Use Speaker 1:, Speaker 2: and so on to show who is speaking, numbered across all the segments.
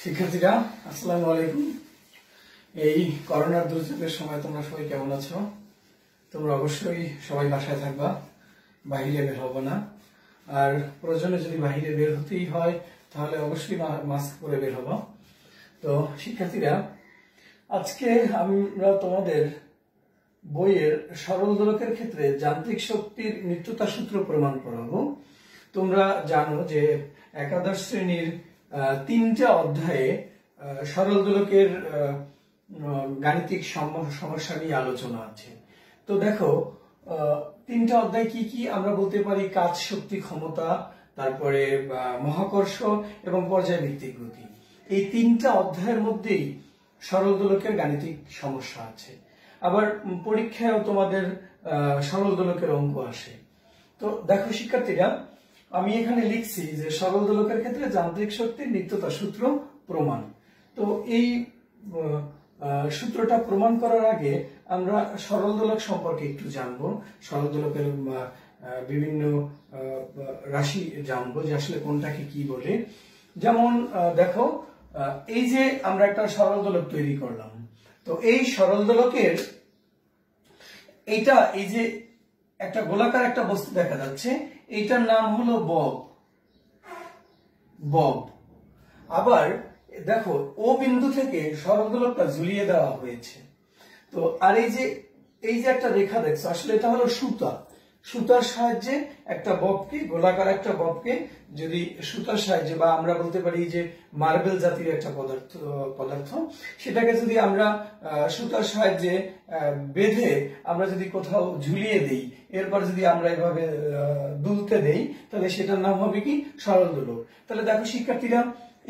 Speaker 1: শিক্ষার্থীরা আসসালামু আলাইকুম। এই করোনার দুর্যোগের সময় তোমরা সবাই কেমন আছো? তোমরা অবশ্যই সবাই বাসায় থাকবা, বাইরে বের হবো না। আর প্রয়োজনে যদি বাইরে বের হতেই হয় তাহলে অবশ্যই মাস্ক পরে বের হবো। তো শিক্ষার্থীরা, আজকে আমরা তোমাদের বইয়ের সরল দোলকের ক্ষেত্রে যান্ত্রিক শক্তির নিত্যতা সূত্র প্রমাণ করাবো। তোমরা জানো যে একাদশ শ্রেণীর 3টা অধ্যায়ে সরল দোলকের গাণিতিক সমস্যা নিয়ে আলোচনা আছে। তো দেখো, 3টা অধ্যায় কি কি আমরা বলতে পারি? কাজ, শক্তি, ক্ষমতা, তারপরে মহাকর্ষ এবং পর্যায়ভিত্তিক গতি। এই 3টা অধ্যায়ের মধ্যেই সরল দোলকের গাণিতিক সমস্যা আছে। আবার পরীক্ষায়ও তোমাদের সরল দোলকের অঙ্ক আসে। তো দেখো শিক্ষার্থীরা, আমি এখানে লিখছি যে সরল দোলকের ক্ষেত্রে যান্ত্রিক শক্তির নিত্যতা সূত্র প্রমাণ। তো এই সূত্রটা প্রমাণ করার আগে আমরা সরল দোলক সম্পর্কে একটু জানবো। সরল দোলকের বিভিন্ন রাশি জানবো যে আসলে কোনটাকে কি বলে। যেমন দেখো, এই যে আমরা একটা সরল দোলক তৈরি করলাম, তো এই সরল দোলকের এই যে একটা গোলাকার একটা বস্তু দেখা যাচ্ছে, এইটার নাম হলো বব। আবার দেখো, ও বিন্দু থেকে সরল দোলকটা ঝুলিয়ে দেওয়া হয়েছে। তো আর এই যে একটা রেখা দেখছো, আসলে এটা হলো সুতার সাহায্যে একটা ববকে, গোলাকার একটা ববকে যদি সুতার সাহায্যে, বা আমরা বলতে পারি যে মার্বেল জাতীয় একটা পদার্থ, সেটাকে যদি আমরা সুতার সাহায্যে বেঁধে আমরা যদি কোথাও ঝুলিয়ে দেই, এরপর যদি আমরা এভাবে দুলতে দেই, তাহলে সেটার নাম হবে কি? সরল দোলক। তাহলে দেখো শিক্ষার্থীরা,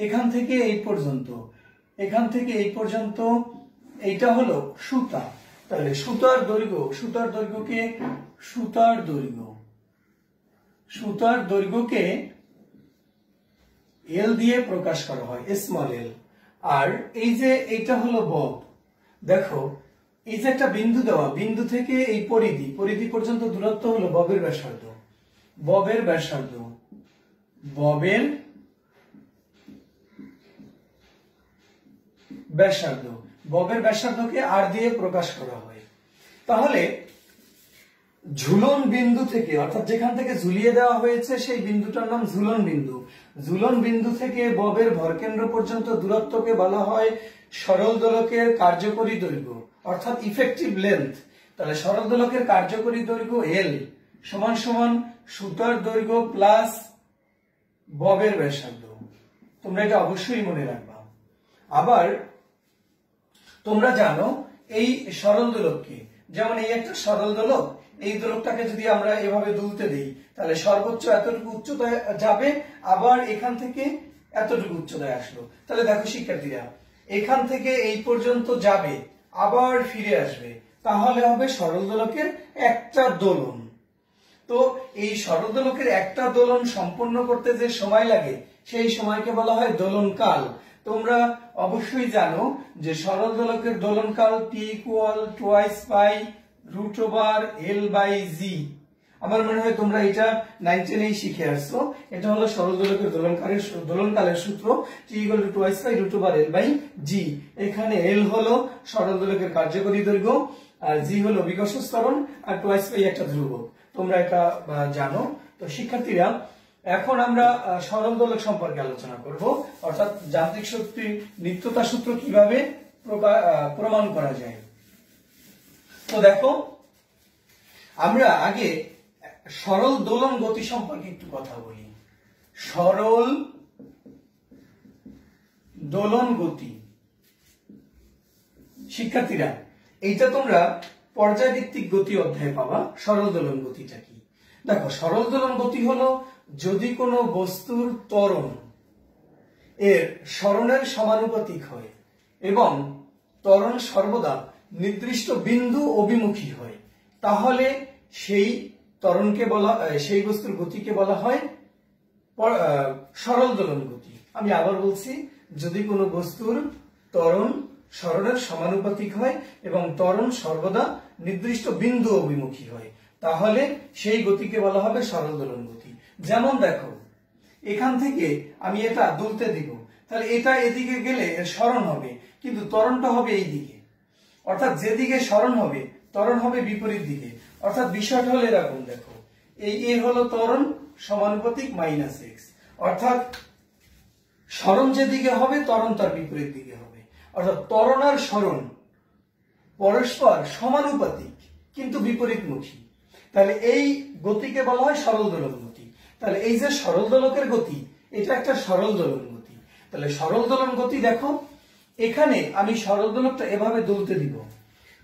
Speaker 1: এখান থেকে এই পর্যন্ত এইটা হলো সুতা। তাহলে সুতার দৈর্ঘ্যকে এল দিয়ে প্রকাশ করা হয়, স্মল এল। আর এই যে এইটা হলো বব। দেখো, এই যে একটা বিন্দু দেওয়া, বিন্দু থেকে এই পরিধি পর্যন্ত দূরত্ব হলো ববের ব্যাসার্ধকে আর দিয়ে প্রকাশ করা হয়। তাহলে ঝুলন বিন্দু থেকে, অর্থাৎ যেখান থেকে ঝুলিয়ে দেওয়া হয়েছে সেই বিন্দুটার নাম ঝুলন বিন্দু থেকে ববের ভরকেন্দ্র পর্যন্ত দূরত্বকে বলা হয় সরল দোলকের কার্যকরী দৈর্ঘ্য, অর্থাৎ ইফেক্টিভ লেন্থ। তাহলে সরল দোলকের কার্যকরী দৈর্ঘ্য এল সমান সমান সুতার দৈর্ঘ্য প্লাস ববের ব্যাসার্ধ। তোমরা এটা অবশ্যই মনে রাখবা। আবার তোমরা জানো এই সরল দোলককে, যেমন এই একটা সরল দোলক, এই দোলকটাকে যদি আমরা এভাবে দুলতে দিই, তাহলে সর্বোচ্চ এতটুকু উচ্চতায় যাবে, আবার এখান থেকে এতটুকু উচ্চতায় আসলো। তাহলে দেখো শিক্ষার্থীরা, এখান থেকে এই পর্যন্ত যাবে, আবার ফিরে আসবে, তাহলে হবে সরল দোলকের একটা দোলন। তো এই সরল দোলকের একটা দোলন সম্পন্ন করতে যে সময় লাগে, সেই সময়কে বলা হয় দোলনকাল। তোমরা অবশ্যই জানো যে সরল দোলকের দোলনকাল T=√L/G। আমার মনে হয় তোমরা এটা 9-10 শিখে আসছো। এটা হলো সরল দোলকের দোলনকালের সূত্র, T=2√L/G। এখানে L হলো সরল দোলকের কার্যকরী দৈর্ঘ্য, আর G হলো বিকর্ষণ ত্বরণ, আর 2π একটা ধ্রুবক। তোমরা এটা জানো। তো শিক্ষার্থীরা, এখন আমরা সরল দোলক সম্পর্কে আলোচনা করব, অর্থাৎ যান্ত্রিক শক্তির নিত্যতা সূত্র কিভাবে প্রমাণ করা যায়। তো দেখো, আমরা আগে সরল দোলন গতি সম্পর্কে একটু কথা বলি। সরল দোলন গতি, শিক্ষার্থীরা, এইটা তোমরা পর্যায়ভিত্তিক গতি অধ্যায়ে পাবা। সরল দোলন গতিটা কি? দেখো, সরল দোলন গতি হলো যদি কোনো বস্তুর ত্বরণ এর সরণের সমানুপাতিক হয় এবং ত্বরণ সর্বদা নির্দিষ্ট বিন্দু অভিমুখী হয়, তাহলে সেই সেই বস্তুর গতিকে বলা হয় সরল দোলন গতি। আমি আবার বলছি, যদি কোনো বস্তুর ত্বরণ সরণের সমানুপাতিক হয় এবং ত্বরণ সর্বদা নির্দিষ্ট বিন্দু অভিমুখী হয়, তাহলে সেই গতিকে বলা হবে সরল দোলন গতি। যেমন দেখো, এখান থেকে আমি এটা দুলতে দিব, তাহলে এটা এদিকে গেলে এর সরণ হবে, কিন্তু ত্বরণটা হবে এই দিকে। অর্থাৎ যেদিকে সরণ হবে ত্বরণ হবে বিপরীত দিকে। অর্থাৎ বিষয়টা হলো এরকম, দেখো এই এ হলো ত্বরণ সমানুপাতিক -x, অর্থাৎ সরণ যেদিকে হবে ত্বরণ তার বিপরীত দিকে হবে। অর্থাৎ ত্বরণ আর সরণ পরস্পর সমানুপাতিক কিন্তু বিপরীতমুখী। তাহলে এই গতিকে বলা হয় সরল দোলন গতি। তাহলে এই যে সরল দোলকের গতি, এটা একটা সরল দোলন গতি। তাহলে সরল দোলন গতি দেখো, এখানে আমি সরল দোলকটা এভাবে দুলতে দিব।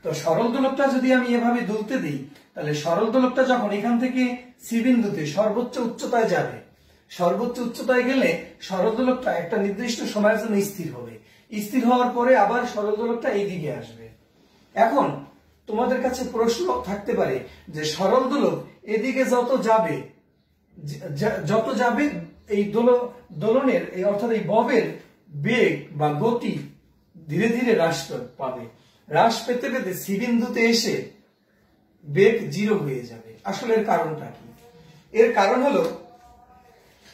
Speaker 1: তো সরল দোলকটা যদি আমি এভাবে দুলতে দিই, তাহলে সরল দোলকটা যখন এখান থেকে সি বিন্দুতে সর্বোচ্চ উচ্চতায় যাবে, সর্বোচ্চ উচ্চতায় গেলে সরল দোলকটা একটা নির্দিষ্ট সময়ের জন্য স্থির হবে। স্থির হওয়ার পরে আবার সরল দোলকটা এইদিকে আসবে। এখন তোমাদের কাছে প্রশ্ন থাকতে পারে যে সরল দোলক এদিকে যত যাবে এই দোলনের অর্থাৎ এই ববের বেগ বা গতি ধীরে ধীরে হ্রাস পাবে। হ্রাস পেতে পেতে সি বিন্দুতে এসে বেগ 0 হয়ে যাবে। আসলে এর কারণটা কি? এর কারণ হলো,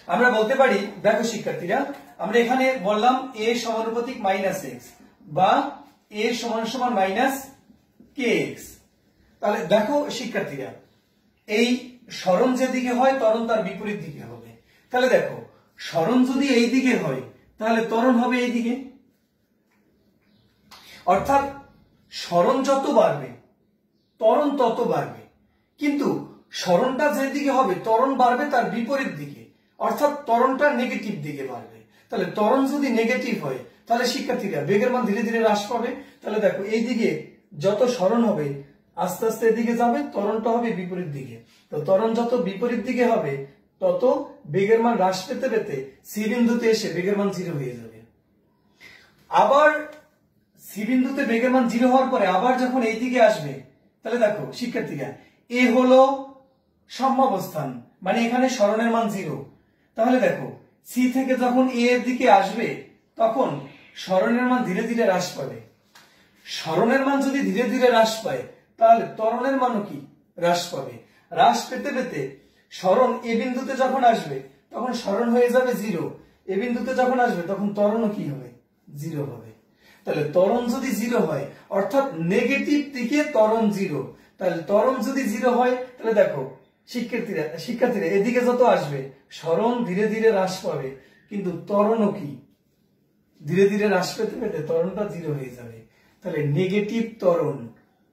Speaker 1: আমরা বলতে পারি, দেখো শিক্ষার্থীরা, আমরা এখানে বললাম a সমানুপাতিক -x বা a সমান সমান -kx। তাহলে দেখো শিক্ষার্থীরা, এই সরণ যেদিকে হয় ত্বরণ তার বিপরীত দিকে হবে। তাহলে দেখো, সরণ যদি এই দিকে হয় তাহলে ত্বরণ হবে এই দিকে। অর্থাৎ সরণ যত বাড়বে ত্বরণ তত বাড়বে, কিন্তু সরণটা যেদিকে হবে ত্বরণ বাড়বে তার বিপরীত দিকে, অর্থাৎ ত্বরণটা নেগেটিভ দিকে বাড়বে। তাহলে ত্বরণ যদি নেগেটিভ হয় তাহলে শিক্ষার্থীরা বেগের মান ধীরে ধীরে হ্রাস পাবে। তাহলে দেখো এই দিকে যত সরণ হবে আস্তে আস্তে এদিকে যাবে, ত্বরণটা হবে বিপরীত দিকে। তো ত্বরণ যত বিপরীত দিকে হবে তত বেগের মান হ্রাস পেতে পেতে সি বিন্দুতে এসে বেগের মান 0 হয়ে যাবে। আবার সি বিন্দুতে বেগের মান 0 হওয়ার পরে আবার যখন এই দিকে আসবে, তাহলে দেখো শিক্ষার্থীরা, এ হলো সাম্যাবস্থান, মানে এখানে সরণের মান 0। তাহলে দেখো সি থেকে যখন এ এর দিকে আসবে তখন সরণের মান ধীরে ধীরে হ্রাস পাবে। সরণের মান যদি ধীরে ধীরে হ্রাস পায় তাহলে ত্বরণের মানও কি হ্রাস পাবে। হ্রাস পেতে পেতে সরণ এ বিন্দুতে যখন আসবে তখন সরণ হয়ে যাবে 0, এ বিন্দুতে যখন আসবে তখন ত্বরণও কি হবে, 0 হবে। তাহলে ত্বরণ যদি 0 হয় অর্থাৎ নেগেটিভ দিকে ত্বরণ 0, তাহলে ত্বরণ যদি 0 হয় তাহলে দেখো শিক্ষার্থীরা এদিকে যত আসবে সরণ ধীরে ধীরে হ্রাস পাবে, কিন্তু ত্বরণও কি ধীরে ধীরে হ্রাস পেতে পেতে ত্বরণটা 0 হয়ে যাবে। তাহলে নেগেটিভ ত্বরণ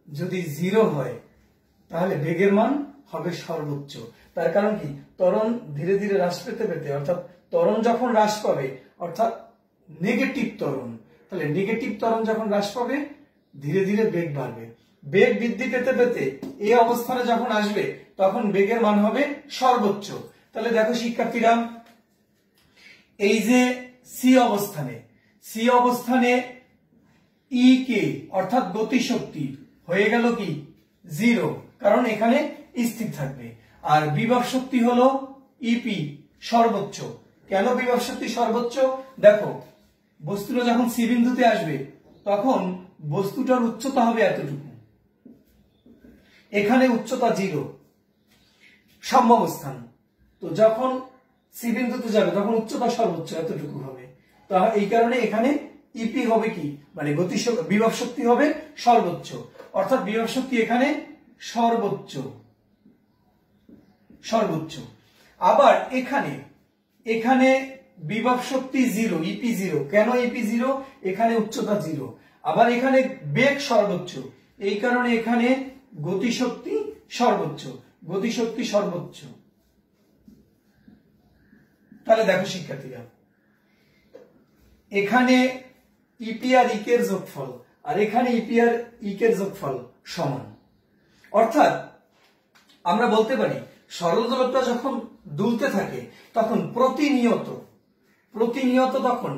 Speaker 1: যদি 0 হয় তাহলে বেগের মান হবে সর্বোচ্চ। তার কারণ কি, ত্বরণ ধীরে ধীরে হ্রাস পেতে পেতে অর্থাৎ ত্বরণ যখন হ্রাস পাবে অর্থাৎ নেগেটিভ ত্বরণ, তাহলে নেগেটিভ ত্বরণ যখন হ্রাস পাবে ধীরে ধীরে বেগ বাড়বে। বেগ বৃদ্ধি পেতে পেতে এই অবস্থানে যখন আসবে তখন বেগের মান হবে সর্বোচ্চ। তাহলে দেখো শিক্ষার্থীরা, এই যে সি অবস্থানে ই কে অর্থাৎ গতিশক্তি হয়ে গেল কি 0, কারণ এখানে স্থির থাকবে। আর বিভব শক্তি হলো ইপি সর্বোচ্চ। কেন বিভব শক্তি সর্বোচ্চ? দেখো বস্তুটা যখন সি বিন্দুতে আসবে তখন বস্তুটার উচ্চতা হবে এতটুকু, এখানে উচ্চতা 0, সাম্যাবস্থান। তো যখন সি বিন্দুতে যাবে তখন উচ্চতা সর্বোচ্চ এতটুকু হবে। তো এই কারণে এখানে ইপি হবে কি, মানে বিভব শক্তি হবে সর্বোচ্চ, অর্থাৎ বিভব শক্তি এখানে সর্বোচ্চ। আবার এখানে বিভব শক্তি 0, ইপি 0। কেন ইপি 0? এখানে উচ্চতা 0। আবার এখানে বেগ সর্বোচ্চ, এই কারণে এখানে গতিশক্তি সর্বোচ্চ। তাহলে দেখো শিক্ষার্থীরা, এখানে ইপি আর ইকের যোগফল আর এখানে ইপি আর ইকের যোগফল সমান। অর্থাৎ আমরা বলতে পারি সরল দোলকটা যখন দুলতে থাকে তখন প্রতিনিয়ত তখন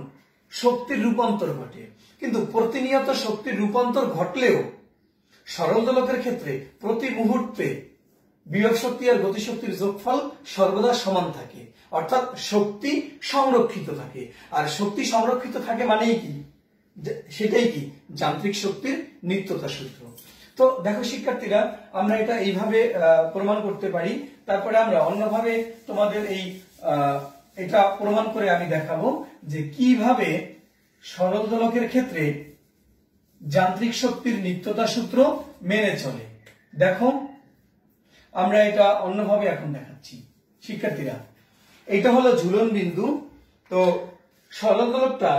Speaker 1: শক্তির রূপান্তর ঘটে, কিন্তু প্রতিনিয়ত শক্তির রূপান্তর ঘটলেও সরল দোলকের ক্ষেত্রে প্রতি মুহূর্তে বিভব শক্তি আর গতিশক্তির যোগফল সর্বদা সমান থাকে, অর্থাৎ শক্তি সংরক্ষিত থাকে। আর শক্তি সংরক্ষিত থাকে মানেই কি, সেটাই কি যান্ত্রিক শক্তির নিত্যতা সূত্র। তো দেখো শিক্ষার্থীরা, আমরা এটা এইভাবে প্রমাণ করতে পারি। তারপরে আমরা অন্যভাবে তোমাদের এটা প্রমাণ করে আমি দেখাবো যে কিভাবে সরল দোলকের ক্ষেত্রে যান্ত্রিক শক্তির নিত্যতা সূত্র মেনে চলে। দেখো আমরা এটা অন্যভাবে এখন দেখাচ্ছি শিক্ষার্থীরা। এটা হলো ঝুলন বিন্দু। তো সরল দোলকটা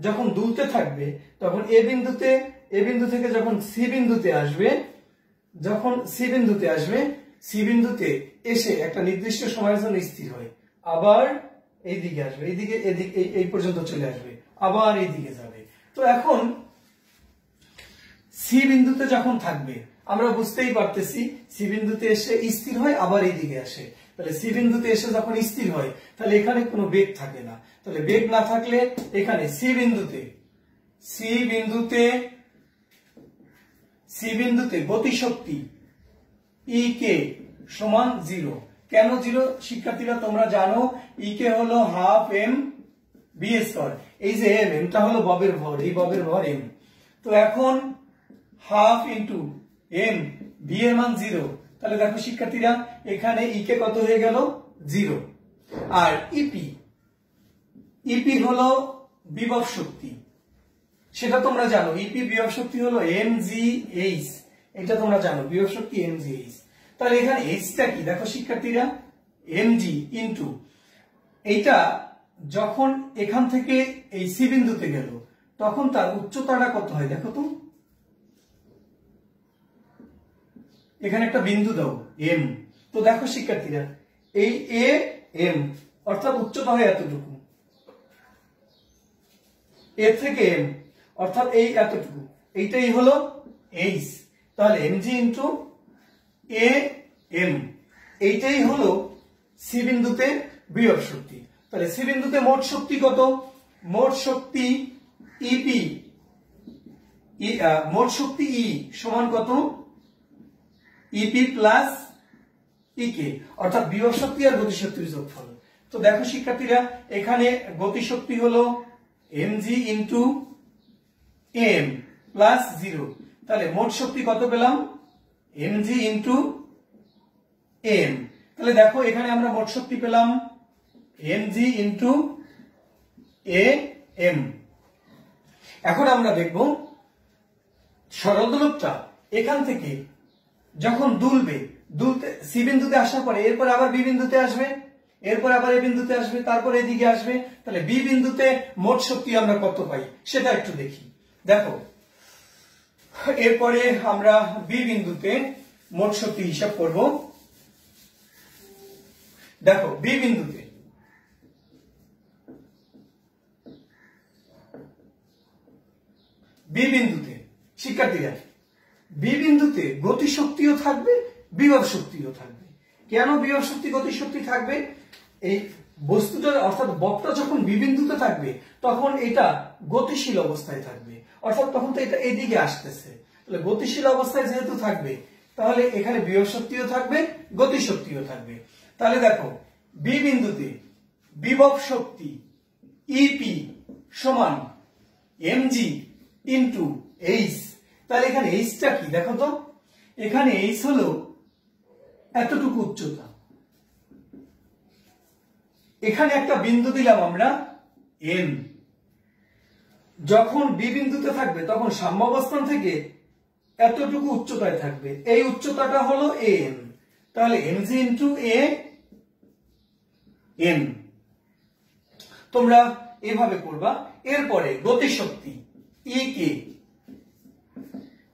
Speaker 1: যখন দুলতে থাকবে তখন এ বিন্দু থেকে যখন সি বিন্দুতে আসবে, সি বিন্দুতে এসে একটা নির্দিষ্ট সময়ের জন্য স্থির হয়, আবার এইদিকে আসবে, এদিকে এই পর্যন্ত চলে আসবে, আবার এইদিকে যাবে। তো এখন সি বিন্দুতে যখন থাকবে আমরা বুঝতেই পারতেছি সি বিন্দুতে এসে স্থির হয়, আবার এইদিকে আসে। তাহলে সি বিন্দুতে এসে যখন স্থির হয় তাহলে এখানে কোনো বেগ থাকে না। তাহলে বেগ না থাকলে এখানে সি বিন্দুতে গতিশক্তি ই কে সমান 0। কেন 0 শিক্ষার্থীরা তোমরা জানো, ই কে হলো হাফ এম বি স্কয়ার। এই যে এম, এমটা হলো ববের ভর, এই ববের ভর এম। তো এখন হাফ ইন্টু এম, বি এর মান 0। তাহলে দেখো শিক্ষার্থীরা এখানে ই কে কত হয়ে গেল 0। আর ইপি হলো বিভব শক্তি, সেটা তোমরা জানো। ইপি বিভব শক্তি হলো mgh, এটা তোমরা জানো বিভব শক্তি mgh। তাহলে এখানে এইচটা কি দেখো শিক্ষার্থীরা, mg ইনটু এইটা যখন এখান থেকে এই সি বিন্দুতে গেল তখন তার উচ্চতাটা কত হয় দেখো তো। এখানে একটা বিন্দু দাও এম। তো দেখো শিক্ষার্থীরা এই এ এম অর্থাৎ উচ্চতা হয় এতটুকু, এ থেকে এম অর্থাৎ এই এতটুকু, এইটাই হলো এইচ। তাহলে mg ইনটু এ এম, এইটাই হলো সি বিন্দুতে বিভব শক্তি। তাহলে সি বিন্দুতে মোট শক্তি কত? মোট শক্তি ইপি, মোট শক্তি ই সমান কত? ইপি প্লাস ইকে, অর্থাৎ বিভব শক্তি আর গতিশক্তির যোগফল। তো দেখো শিক্ষার্থীরা এখানে গতিশক্তি হলো mg ইনটু এম প্লাস 0। তাহলে মোট শক্তি কত পেলাম? mg into M. তাহলে দেখো এখানে আমরা মোট শক্তি পেলাম mg ইনটু এ এম। এখন আমরা দেখব সরল দোলকটা এখান থেকে যখন দুলতে সি বিন্দুতে আসার পরে এরপর আবার বি বিন্দুতে আসবে, এরপর আবার এ বিন্দুতে আসবে, তারপর এদিকে আসবে। তাহলে বি বিন্দুতে মোট শক্তি আমরা কত পাই সেটা একটু দেখি। দেখো এরপরে আমরা বি বিন্দুতে মোট শক্তি হিসাব করব। দেখো বি বিন্দুতে শিক্ষার্থীরা বি বিন্দুতে গতি শক্তিও থাকবে, বিভব শক্তিও থাকবে। কেন বিভব শক্তি গতি শক্তি থাকবে? এই বস্তুটার অর্থাৎ বক্রটা যখন বি বিন্দুতে থাকবে তখন এটা গতিশীল অবস্থায় থাকবে, অর্থাৎ তখন তো এটা এদিকে আসতেছে। তাহলে গতিশীল অবস্থায় যেহেতু থাকবে তাহলে এখানে বিভব শক্তিও থাকবে, গতি শক্তিও থাকবে। তাহলে দেখো বি বিন্দুতে বিভব শক্তি ইপি সমান এমজি ইনটু এইচ। তাহলে এখানে এইচটা কি দেখো তো, এখানে এইচ হলো এতটুকু উচ্চতা। এখানে একটা বিন্দু দিলাম আমরা এম। যখন বি বিন্দুতে থাকবে তখন সাম্যাবস্থান থেকে এতটুকু উচ্চতায় থাকবে, এই উচ্চতাটা হলো এম। তাহলে এমজি ইনটু এ এম তোমরা এভাবে করবা। এরপরে গতিশক্তি ই কে,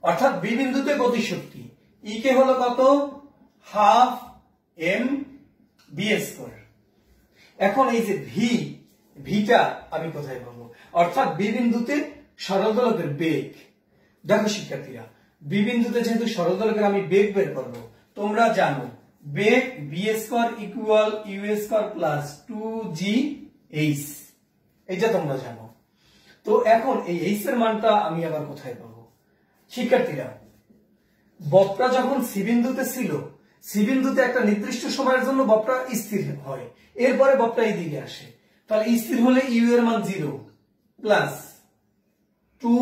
Speaker 1: অর্থাৎ বি বিন্দুতে গতিশক্তি ই কে হলো কত? Half M B square. এখন এই যে ভিটা আমি কোথায় পাবো? অর্থাৎ বি বিন্দুতে সরল দোলকের বেগ। দেখো শিক্ষার্থীরা বি বিন্দুতে যেহেতু সরল দোলকের আমি বেগ বের করব, তোমরা জানো বেগ v square equal u square plus 2gh, এটা তোমরা জানো। তো এখন এই h এর মানটা আমি আবার কোথায় পাবো? শিক্ষার্থীরা বক্রটা যখন সি বিন্দুতে ছিল, সি বিন্দুতে একটা নির্দিষ্ট সময়ের জন্য বক্রটা স্থির হয়, এরপরে বক্রটা এই দিকে আসে। তাহলে স্থির হলে ইউ এর মান 0 প্লাস 2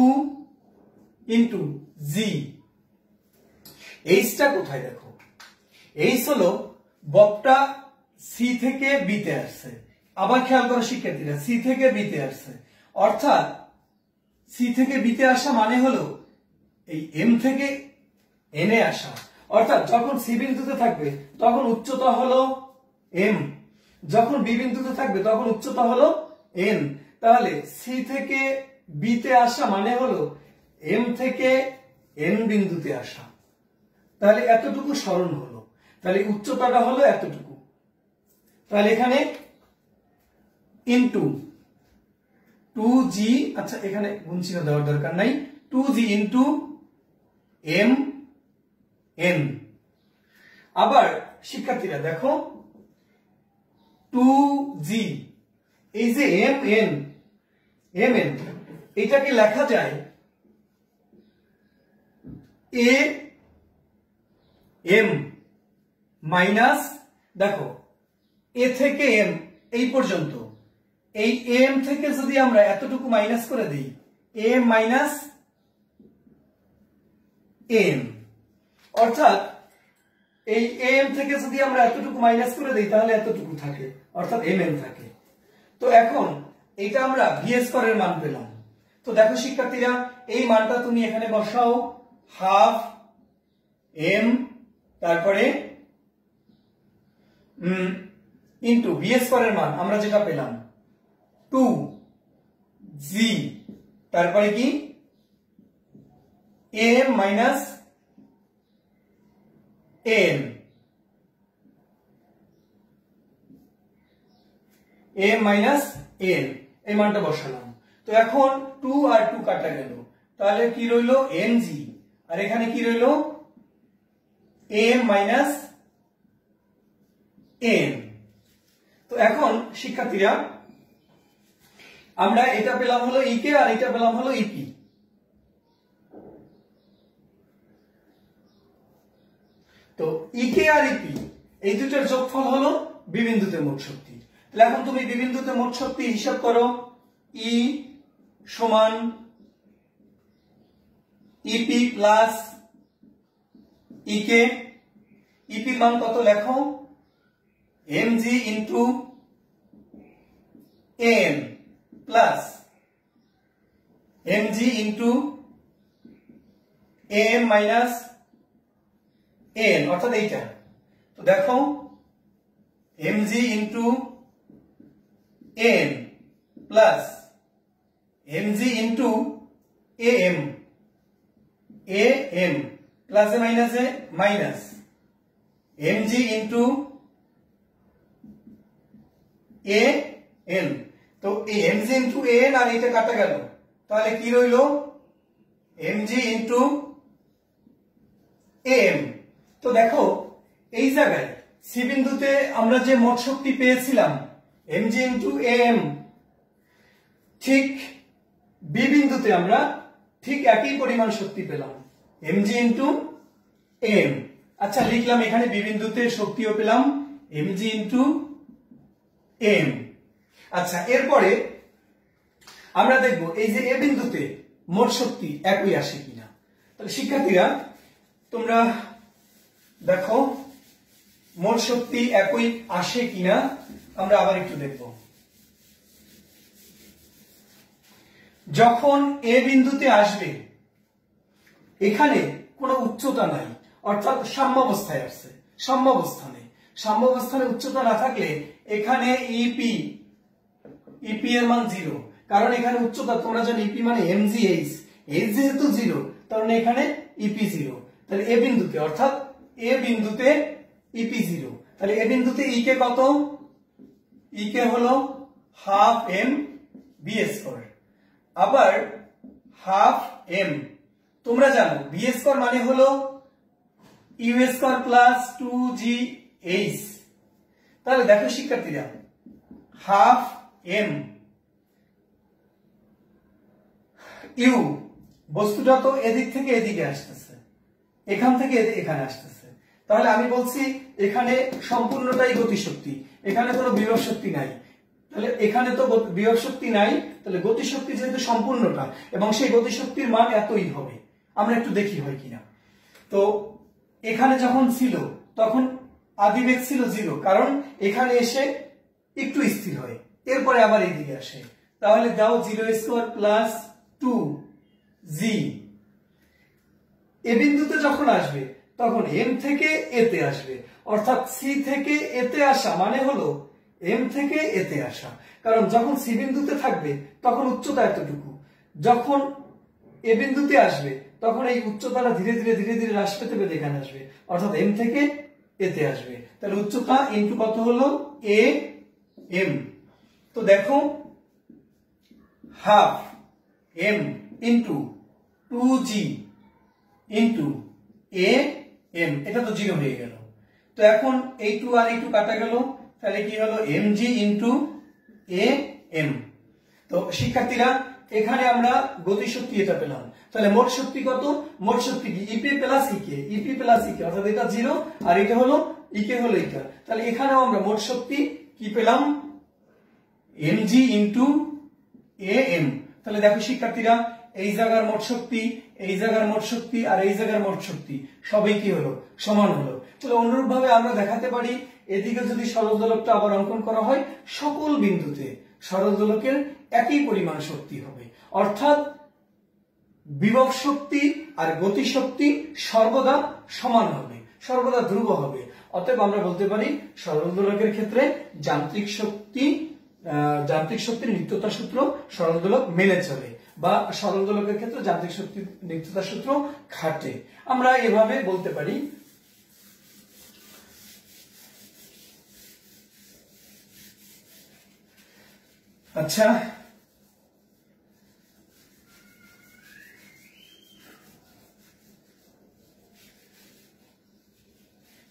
Speaker 1: ইনটু জি। এইচটা কোথায় দেখো? এইচ হলো বক্রটা সি থেকে বিতে আসছে, আবার খেয়াল করো শিক্ষার্থীরা, সি থেকে বিতে আসছে, অর্থাৎ সি থেকে বিতে আসা মানে হলো এই এম থেকে এনে আসা, অর্থাৎ যখন সি বিন্দুতে থাকবে তখন উচ্চতা হলো এম, যখন বি বিন্দুতে থাকবে তখন উচ্চতা হলো এন। তাহলে সি থেকে বিতে আসা মানে হলো এম থেকে এন বিন্দুতে আসা। তাহলে এতটুকু স্মরণ হলো, তাহলে উচ্চতাটা হলো এতটুকু। তাহলে এখানে ইনটু 2g, আচ্ছা এখানে গুণ চিহ্ন দেওয়ার দরকার নাই, 2g ইনটু এম এন। আবার শিক্ষার্থীরা দেখো 2g, এই যে এম এন এটাকে লেখা যায় এ এম মাইনাস, দেখো এ থেকে এম এই পর্যন্ত, এই এম থেকে যদি আমরা এতটুকু মাইনাস করে দিই এম মাইনাস এম, অর্থাৎ এই এম থেকে যদি আমরা এতটুকু মাইনাস করে দিই তাহলে এতটুকু থাকে, অর্থাৎ এম এন থাকে। তো এখন এটা আমরা ভি স্কয়ারের মান পেলাম। তো দেখো শিক্ষার্থীরা, এই মানটা তুমি এখানে বসাও, হাফ এম তারপরে ইনটু ভি স্কয়ারের মান আমরা যেটা পেলাম 2g, তারপরে কি M minus N, M minus N, এই মানটা বসালাম। তো এখন 2 আর 2 কাটা গেল, তাহলে কি রইলো এনজি, আর এখানে কি রইলো এম মাইনাস এন। তো এখন শিক্ষার্থীরা আমরা এটা পেলাম হলো ইকে আর এটা পেলাম হলো ইপি। তো ইকে আর ইপি এই দুটোর যোগফল হলো বি বিন্দুতে মোট শক্তি। তাহলে এখন তুমি বি বিন্দুতে মোট শক্তি হিসাব করো, ই সমান ইপি প্লাস ইকে, ইপির মান কত লেখো MG into N plus MG into M minus N, অর্থাৎ এইটা। তো দেখো MG into N plus MG into M, M প্লাসে মাইনাসে মাইনাস এমজি ইন্টু এন। তো এই এমজি ইন্টু এন আর এটা কাটা গেল, তাহলে কি রইলো এমজি ইন্টু এম। তো দেখো এই জায়গায় সি বিন্দুতে আমরা যে মোট শক্তি পেয়েছিলাম এমজি ইন্টু এম, ঠিক বি বিন্দুতে আমরা ঠিক একই পরিমাণ শক্তি পেলাম এমজি ইন্টু এম। আচ্ছা লিখলাম এখানে বি বিন্দুতে শক্তিও পেলাম এমজি ইন্টু এম। আচ্ছা এরপরে আমরা দেখব এই যে এ বিন্দুতে মোট শক্তি একই আসে কিনা। তাহলে শিক্ষার্থীরা তোমরা দেখো মোট শক্তি একই আসে কিনা আমরা আবার একটু দেখব। যখন এ বিন্দুতে আসবে এখানে কোনো উচ্চতা নাই, অর্থাৎ সাম্যাবস্থায় আসছে, সাম্যাবস্থানে, সাম্যাবস্থানে উচ্চতা না থাকলে এখানে ইপি এর মান 0, কারণ এখানে উচ্চতা তোমরা জানো ইপি মানে এমজিএইচ, এইচ যেহেতু 0 তার মানে এখানে ইপি 0। তাহলে এ বিন্দুতে, অর্থাৎ এ বিন্দুতে ইপি 0, তাহলে এ বিন্দুতে ইকে কত, ইকে হলো হাফ এম বি স্কয়ার, আবার হাফ এম তোমরা জানো বি স্কয়ার মানে হলো ইউ স্কয়ার প্লাস 2gh। তাহলে দেখো শিক্ষার্থীরা হাফ এম ইউ, বস্তুটা তো এদিক থেকে এদিকে আসতেছে, এখান থেকে এখানে আসতেছে, তাহলে আমি বলছি এখানে সম্পূর্ণটাই গতিশক্তি, এখানে কোনো বিভব শক্তি নাই। তাহলে এখানে তো বিভব শক্তি নাই, তাহলে গতিশক্তি যেহেতু সম্পূর্ণটা এবং সেই গতিশক্তির মান এতই হবে। আমরা একটু দেখি হয় কিনা। তো এখানে যখন ছিল তখন আদিবেগ ছিল 0, কারণ এখানে এসে একটু স্থির হয়, এরপরে আবার এইদিকে আসে। তাহলে দাও 0² প্লাস 2g। এ বিন্দুতে যখন আসবে তখন m থেকে a তে আসবে, অর্থাৎ c থেকে a তে আসা মানে হলো m থেকে a তে আসা। কারণ যখন c বিন্দুতে থাকবে তখন উচ্চতা এতটুকু, যখন এ বিন্দুতে আসবে তখন এই উচ্চতাটা ধীরে ধীরে ধীরে ধীরে হ্রাস পেতে পেতে এখানে আসবে, অর্থাৎ m থেকে a তে আসবে। তাহলে উচ্চতা ইনটু কত হলো a m। তো দেখো half m into 2g into a m, এটা তো 0 হয়ে গেল। তো এখন এই 2 আর এই 2 কাটা গেল, তাহলে কি হলো mg ইনটু a m। তো শিক্ষার্থীরা এখানে আমরা গতিশক্তি এটা পেলাম। তাহলে মোট শক্তি কত? মোট শক্তি কি ইপি প্লাস ইকে, ইপি প্লাস ইকে, অর্থাৎ এটা 0 আর এটা হলো ইকে হলো এটা। তাহলে এখানেও আমরা মোট শক্তি কি পেলাম? mg into am। তাহলে দেখো শিক্ষার্থীরা এই জায়গার মোট শক্তি, এই জায়গার মোট শক্তি আর এই জায়গার মোট শক্তি সবই কি হলো? সমান হলো। তাহলে অনুরূপ ভাবে আমরা দেখাতে পারি এদিকে যদি সরল দোলকটা আবার অঙ্কন করা হয়, সকল বিন্দুতে সরল দোলকের একই পরিমাণ শক্তি হবে, অর্থাৎ বিভব শক্তি আর গতি শক্তি সর্বদা সমান হবে, সর্বদা ধ্রুব হবে। অতএব আমরা বলতে পারি সরল দোলকের ক্ষেত্রে যান্ত্রিক শক্তির নিত্যতা সূত্র সরল দোলক মেনে চলে, বা সরল দোলকের ক্ষেত্রে যান্ত্রিক শক্তির নিত্যতা সূত্র খাটে, আমরা এভাবে বলতে পারি। আচ্ছা,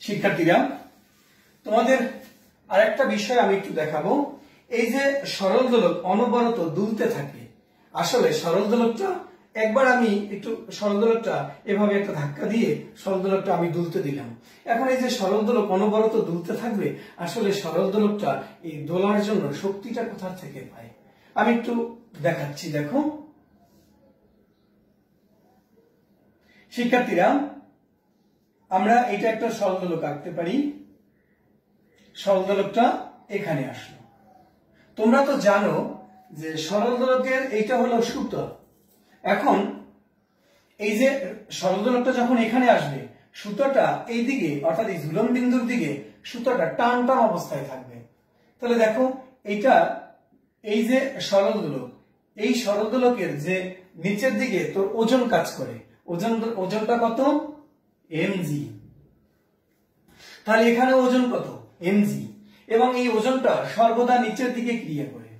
Speaker 1: শিক্ষার্থীরা তোমাদের আরেকটা বিষয় আমি একটু দেখাবো। এই যে সরল দোলক অনবরত দুলতে থাকে, আসলে সরল দোলকটা একবার আমি একটু সরল দোলকটা এভাবে একটা ধাক্কা দিয়ে সরল দোলকটা আমি দুলতে দিলাম। এখন এই যে সরল দোলক অনবরত দুলতে থাকবে, আসলে সরল দোলকটা এই দোলার জন্য শক্তিটা কোথা থেকে পায় আমি একটু দেখাচ্ছি। দেখো শিক্ষার্থীরা, আমরা এটা একটা সরল দোলক আঁকতে পারি। সরল দোলকটা এখানে আসলো। তোমরা তো জানো যে সরল দোলকের এইটা হলো সুতো। এখন এই যে সরল দোলকটা যখন এখানে আসবে, সুতোটা এই দিকে অর্থাৎ এই ঝুলন বিন্দুর দিকে সুতোটা টান টান অবস্থায় থাকবে। তাহলে দেখো এইটা এই যে সরল দোলক, এই সরল দোলকের যে নিচের দিকে তোর ওজন কাজ করে, ওজনটা কত? mg। তাহলে এখানে ওজন কত? mg, এবং এই ওজনটা সর্বদা নিচের দিকে ক্রিয়া করে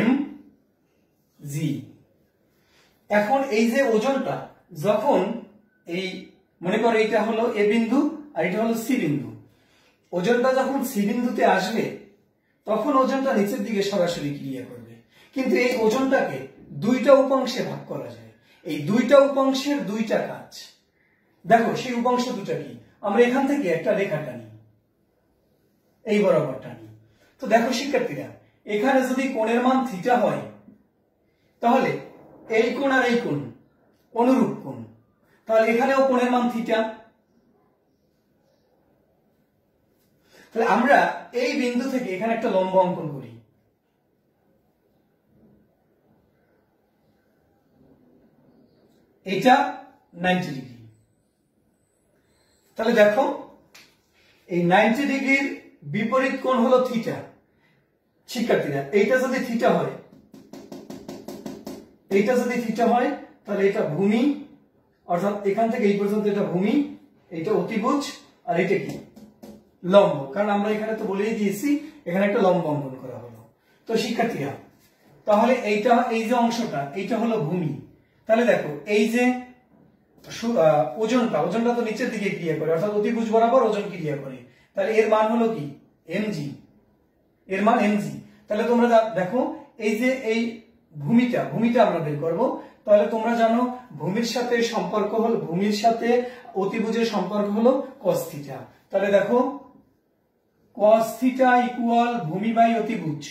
Speaker 1: mg। এখন এই যে ওজনটা যখন এই মনে করো এটা হলো এ বিন্দু আর এটা হলো সি বিন্দু, ওজনটা যখন সি বিন্দুতে আসবে তখন ওজনটা নিচের দিকে সরাসরি ক্রিয়া করবে। কিন্তু এই ওজনটাকে দুইটা উপাংশে ভাগ করা যায়, এই দুইটা উপাংশের দুইটা কাজ। দেখো সেই উপাংশ দুটা কি? আমরা এখান থেকে একটা রেখা টানি, এই বরাবর টানি। তো দেখো শিক্ষার্থীরা, এখানে যদি কোণের মান থিটা হয়, তাহলে এই কোণ আর এই কোণ অনুরূপ কোণ, তাহলে এখানেও কোণের মান থিটা। তাহলে আমরা এই বিন্দু থেকে এখানে একটা লম্ব অঙ্কন করি। এটা 90 ডিগ্রি। তাহলে দেখো এই 90 ডিগ্রির বিপরীত কোণ হলো থিটা। শিক্ষার্থীরা এইটা যদি থিটা হয়, এইটা যদি থিটা হয়, তাহলে এটা ভূমি, অর্থাৎ এখান থেকে এই পর্যন্ত এটা ভূমি, এটা অতিভুজ, আর এটা কি? লম্ব। কারণ আমরা এখানে তো বলেই দিয়েছি এখানে একটা লম্ব অঙ্কন করা হলো। তো শিক্ষার্থীরা তাহলে এইটা, এই যে অংশটা, এইটা হলো ভূমি। তাহলে দেখো এই যে ওজনটা তো নিচের দিকে ক্রিয়া করে, অর্থাৎ অতিভুজ বরাবর ওজন ক্রিয়া করে। তাহলে এর মান হলো কি? mg, এর মান mg। তাহলে তোমরা দেখো এই যে এই ভূমিটা আমরা বের করব। তাহলে তোমরা জানো ভূমির সাথে সম্পর্ক হলো, ভূমির সাথে অতিভুজের সম্পর্ক হলো cos থিটা। তাহলে দেখো cos থিটা ইকুয়াল ভূমি বাই অতিভুজ,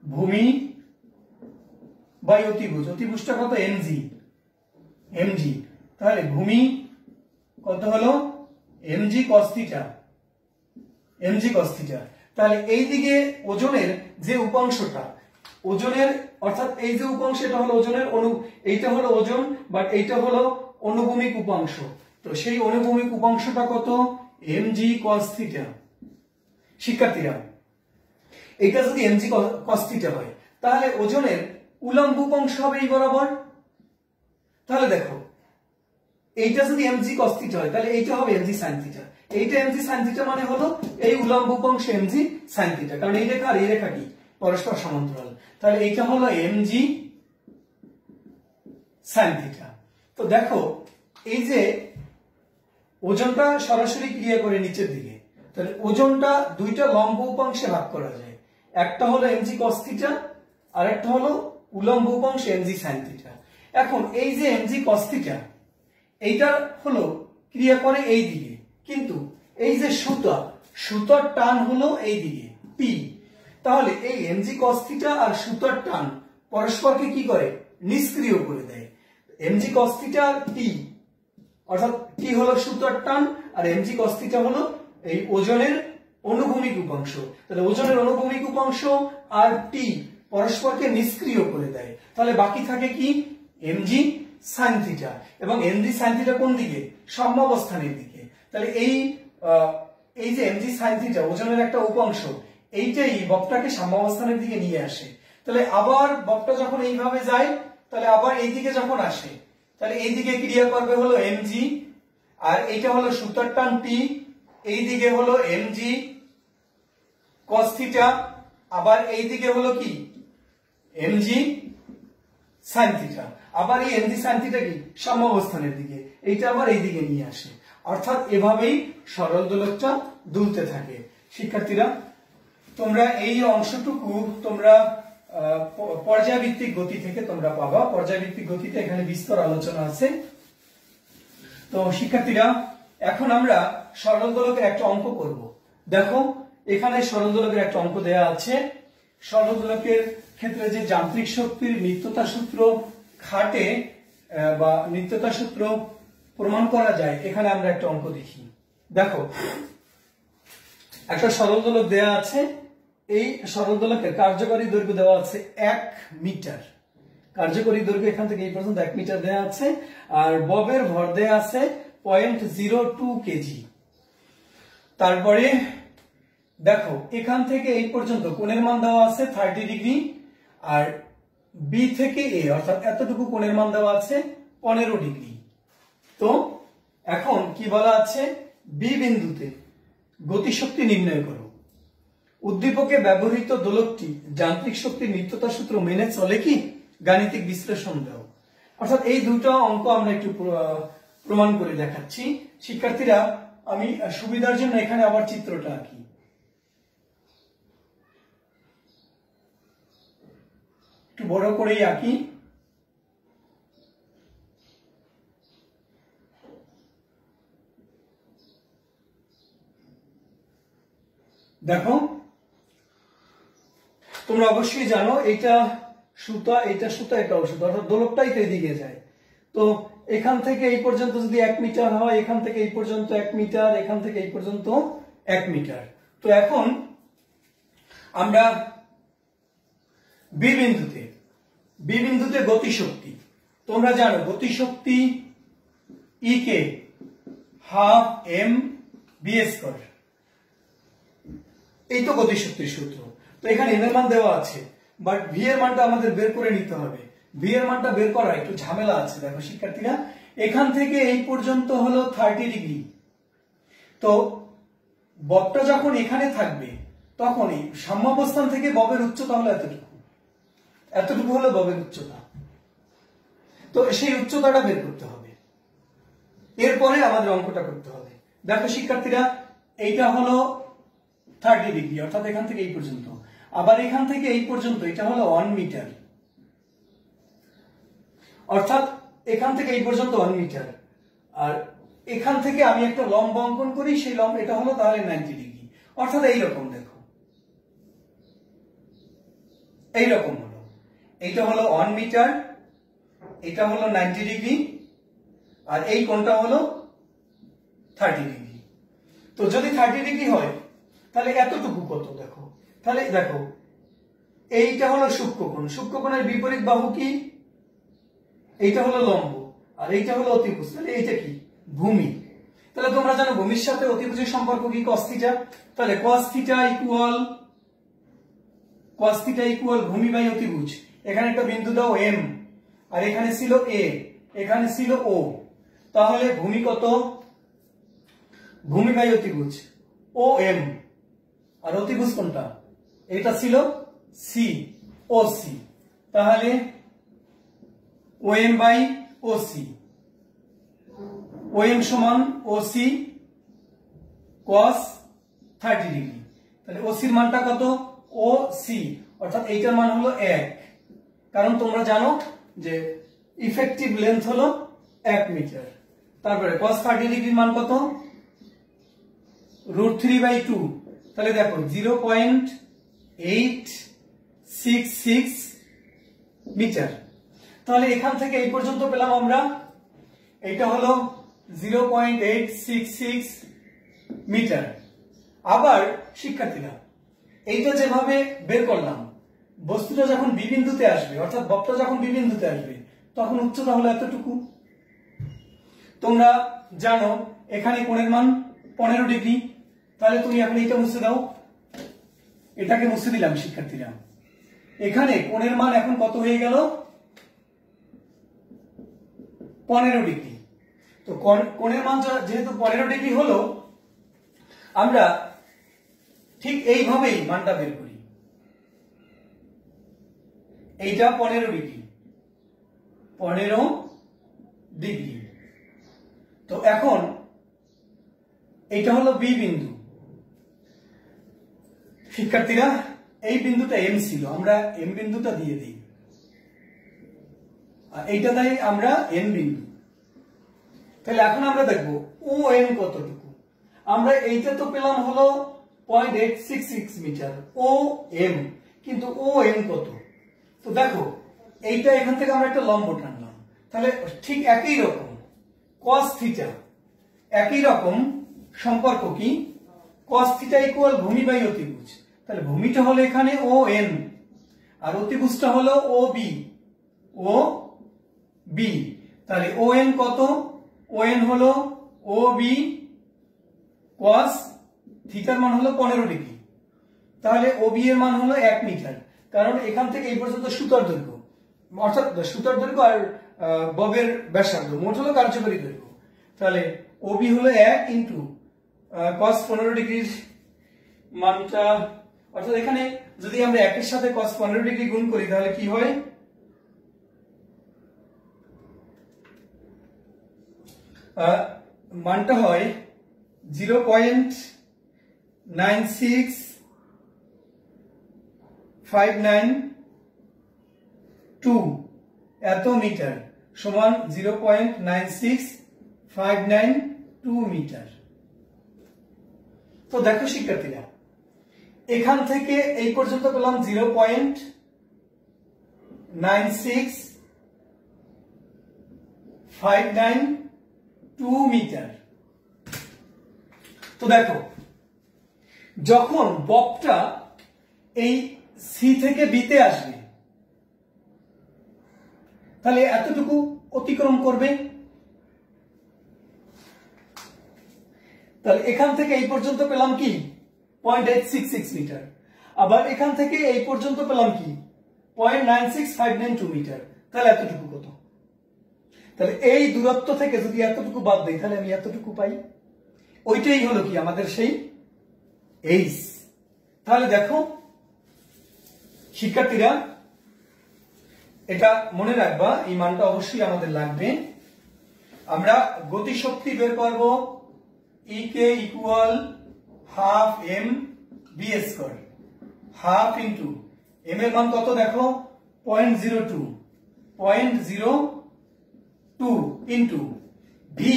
Speaker 1: ভূমি বাই অতিভুজ, অতিভুজটা কত? mg। তাহলে ভূমি কত হলো? mg cos theta, mg cos theta. তাহলে এই দিকে ওজনের যে উপাংশটা, ওজনের অর্থাৎ এই যে উপাংশ এটা হলো ওজনের এইটা হলো ওজন, বাট এইটা হলো অনুভূমিক উপাংশ। তো সেই অনুভূমিক উপাংশটা কত? mg cos theta. শিক্ষার্থীরা, এটা যদি mg cos থিটা হয় তাহলে ওজনের উলম্ব উপাংশ হবে এই বরাবর। তাহলে দেখো এইটা যদি mg cos থিটা হয় তাহলে এইটা হবে mg sin থিটা। এইটা mg sin থিটা মানে হলো এই উলম্ব উপাংশ mg sin থিটা, কারণ এই রেখা আর এই রেখা কি পরস্পর সমান্তরাল। তাহলে এইটা হলো mg sin থিটা। তো দেখো এই যে ওজনটা সরাসরি ক্রিয়া করে নিচের দিকে, তাহলে ওজনটা দুইটা লম্ব উপাংশে ভাগ করা যায়। একটা হলো mg cos থিটা আর একটা হলো উলম্ব উপাংশ mg sin থিটা। এখন এই যে mg cos থিটা এইটা হলো ক্রিয়া করে এই দিকে, কিন্তু এই যে সুতার টান হলো এই দিকে p। তাহলে এই mg cos থিটা আর সুতার টান পরস্পরকে কি করে? নিষ্ক্রিয় করে দেয়। mg cos থিটা আর t, অর্থাৎ t হলো সুতার টান আর mg cos থিটা হলো এই ওজনের অনুভূমিক উপাংশ। তাহলে ওজনের অনুভূমিক উপাংশ আর t পরস্পরকে নিষ্ক্রিয় করে দেয়। তাহলে বাকি থাকে কি? mg sin theta. এবং mg sin থিটা কোন দিকে? সাম্যাবস্থানের দিকে। তাহলে এই যে mg sin থিটা ওজনের একটা উপাংশ, এইটাই বক্রটাকে সাম্যাবস্থানের দিকে নিয়ে আসে। তাহলে আবার বক্রটা যখন এইভাবে যায়, তাহলে আবার এই দিকে যখন আসে, তাহলে এই দিকে ক্রিয়া করবে হলো mg, আর এইটা হলো সুতার টান t, এই দিকে হলো mg cos থিটা, আবার এই দিকে হলো কি? mg sin theta. আবার এই mg sin থিটা কি সাম্যাবস্থানের দিকে, এইটা আবার এই দিকে নিয়ে আসে। অর্থাৎ এভাবেই সরল দোলকটা দুলতে থাকে। শিক্ষার্থীরা, তোমরা এই অংশটুকু তোমরা পর্যায়ভিত্তিক গতি থেকে তোমরা পাবা। পর্যায়ভিত্তিক গতিতে এখানে বিস্তর আলোচনা আছে। তো শিক্ষার্থীরা, এখন আমরা সরল দোলকের একটা অঙ্ক করব। দেখো এখানে সরল দোলকের একটা অঙ্ক দেয়া আছে। সরল দোলকের ক্ষেত্রে যে যান্ত্রিক শক্তির নিত্যতা সূত্র খাটে বা নিত্যতা সূত্র প্রমাণ করা যায়, এখানে আমরা একটা অঙ্ক দেখি। দেখো একটা সরল দোলক দেয়া আছে। এই সরল দোলকের কার্যকরী দৈর্ঘ্য দেওয়া আছে 1 মিটার। কার্যকরী দৈর্ঘ্য এখান থেকে এই পর্যন্ত 1 মিটার দেয়া আছে। আর ববের ভর দেয়া আছে 0.02 কেজি। তারপরে দেখো এখান থেকে এই পর্যন্ত কোণের মান দেওয়া আছে 30 ডিগ্রি, আর বি থেকে এ অর্থাৎ এতটুকু কোণের মান দেওয়া আছে 15 ডিগ্রি। তো এখন কি বলা আছে? বি বিন্দুতে গতিশক্তি নির্ণয় করো। উদ্দীপকে ব্যবহৃত দোলকটি যান্ত্রিক শক্তির নিত্যতা সূত্র মেনে চলে কি? গাণিতিক বিশ্লেষণ দাও। অর্থাৎ এই দুটো অঙ্ক আমরা একটু প্রমাণ করে দেখাচ্ছি। শিক্ষার্থীরা, আমি সুবিধার জন্য এখানে আবার চিত্রটা আঁকি। একটু বড় করেই আঁকি। দেখো তোমরা অবশ্যই জানো এটা সুতা, এটা সুতা, এটাও সুতা, অর্থাৎ দোলকটাই তো এদিকে যায়। তো এখান থেকে এই পর্যন্ত যদি 1 মিটার হয়, এখান থেকে এই পর্যন্ত 1 মিটার, এখান থেকে এই পর্যন্ত 1 মিটার। তো এখন আমরা বি বিন্দুতে গতিশক্তি, তোমরা জানো গতিশক্তি ই কে হাফ এম বি স্কয়ার, এই তো গতিশক্তির সূত্র। তো এখানে এম এর মান দেওয়া আছে, বাট ভি এর মানটা আমাদের বের করে নিতে হবে। ভি এর মানটা বের করা একটু ঝামেলা আছে। দেখো শিক্ষার্থীরা, এখান থেকে এই পর্যন্ত হলো 30 ডিগ্রি। তো ববটা যখন এখানে থাকবে তখনই সাম্যাবস্থান থেকে ববের উচ্চতা হলো এতটুকু হলো ববের উচ্চতা। তো সেই উচ্চতাটা বের করতে হবে, এরপরে আমাদের অঙ্কটা করতে হবে। দেখো শিক্ষার্থীরা, এইটা হলো 30 ডিগ্রি, অর্থাৎ এখান থেকে এই পর্যন্ত। আবার এখান থেকে এই পর্যন্ত এটা হলো 1 মিটার, অর্থাৎ এখান থেকে এই পর্যন্ত 1 মিটার। আর এখান থেকে আমি একটা লম্ব অঙ্কন করি, সেই লম্ব এটা হলো তাহলে 90 ডিগ্রি, অর্থাৎ এইরকম। দেখো এইরকম হলো, এইটা হলো 1 মিটার, এটা হলো 90 ডিগ্রি, আর এই কোণটা হলো 30 ডিগ্রি। তো যদি 30 ডিগ্রি হয় তাহলে এতটুকু কত দেখো, তাহলে দেখো এইটা হলো সূক্ষ্মকোণ, সূক্ষ্মকোণের বিপরীত বাহু কি, এইটা হলো লম্ব আর এইটা হলো অতিভুজ, তাহলে এইটা কি ভূমি। তাহলে তোমরা জানো ভূমির সাথে অতিভুজের সম্পর্ক কি cos থিটা, তাহলে cos থিটা ইকুয়াল ভূমি বাই অতিভুজ। এখানে একটা বিন্দু দাও m, আর এখানে ছিল a, এখানে ছিল o, তাহলে ভূমি কত, ভূমি বাই অতিভুজ OM, আর অতিভুজ কোনটা, এটা ছিল C, OC, তাহলে OM বাই OC, OM সমান OC cos 30 ডিগ্রি। তাহলে OC এর মানটা কত, OC অর্থাৎ এইটার মান হলো 1, কারণ তোমরা জানো যে ইফেক্টিভ লেন্থ হলো 1 মিটার। তারপরে cos 30 ডিগ্রির মান কত, √3/2, তাহলে দেখো 0.866 মিটার। তাহলে এখান থেকে এই পর্যন্ত পেলাম আমরা, এটা হলো 0.866 মিটার। আবার শিক্ষার্থীরা এইটা যেভাবে বের করলাম, বস্তুটা যখন বি বিন্দুতে আসবে অর্থাৎ বক্রতা যখন বি বিন্দুতে আসবে তখন উচ্চতা হলো এতটুকু। তোমরা জানো এখানে কোণের মান 15 ডিগ্রি, তাহলে তুমি এখন এটা মুছে দাও, এটাকে মুছে দিলাম শিক্ষার্থীরা। এখানে কোণের মান এখন কত হয়ে গেল, 15 ডিগ্রি। তো কোণের মান যেহেতু 15 ডিগ্রি হলো, আমরা ঠিক এইভাবেই মানটা বের করি। এইটা 15 ডিগ্রি, 15 ডিগ্রি। তো এখন এইটা হলো বি বিন্দু। শিক্ষার্থীরা এই বিন্দুটা এম ছিল, আমরা এম বিন্দুটা দিয়ে দিই, আর এইটা তাই আমরা এন বিন্দু। তাহলে এখন আমরা দেখব ও এন কতটুকু। আমরা এইটা তো পেলাম হলো 0.866 মিটার ও এম, কিন্তু ও এন কত। তো দেখো এইটা এখান থেকে আমরা একটা লম্ব টানলাম, তাহলে ঠিক একই রকম cos থিটা, একই রকম সম্পর্ক কি, cos থিটা ইকুয়াল ভূমি বাই অতিভুজ। তাহলে ভূমিটা হলো এখানে ও এন আর অতিভুজটা হলো ও বি। তাহলে ও এন কত, ও এন হলো ও বি cos থিটার মান হলো 15 ডিগ্রি। তাহলে ও বি এর মান হলো 1 মিটার, কারণ এখান থেকে এই পর্যন্ত সুতার দৈর্ঘ্য, অর্থাৎ সুতার দৈর্ঘ্য আর ববের ব্যাসার্ধ মোট হলো কার্যকরী দৈর্ঘ্য। তাহলে ও বি হলো 1 ইন্টু cos 15 ডিগ্রির মানটা, অর্থাৎ এখানে যদি আমরা 1 এর সাথে cos 15 ডিগ্রি গুণ করি তাহলে কি হয়, মানটা হয় 0.96592 এত মিটার সমান 0.96592 মিটার। তো দেখো শিক্ষার্থীরা এখান থেকে এই পর্যন্ত পেলাম 0.96592 মিটার। তো দেখো যখন ববটা এই সি থেকে বিতে আসবে তাহলে এতটুকু অতিক্রম করবে। তাহলে এখান থেকে এই পর্যন্ত পেলাম কি 0.866 মিটার, আবার এখান থেকে এই পর্যন্ত পেলাম কি 0.96592 মিটার। তাহলে এতটুকু কত, তাহলে এই দূরত্ব থেকে যদি এতটুকু বাদ দেই তাহলে আমি এতটুকু পাই, ওইটাই হলো কি আমাদের সেই এইচ। তাহলে দেখো শিক্ষার্থীরা এটা মনে রাখবা, এই মানটা অবশ্যই আমাদের লাগবে। আমরা গতিশক্তি বের করব, E K equal half M B square, half into m এর মান কত দেখো 0.02 ইন্টু ভি,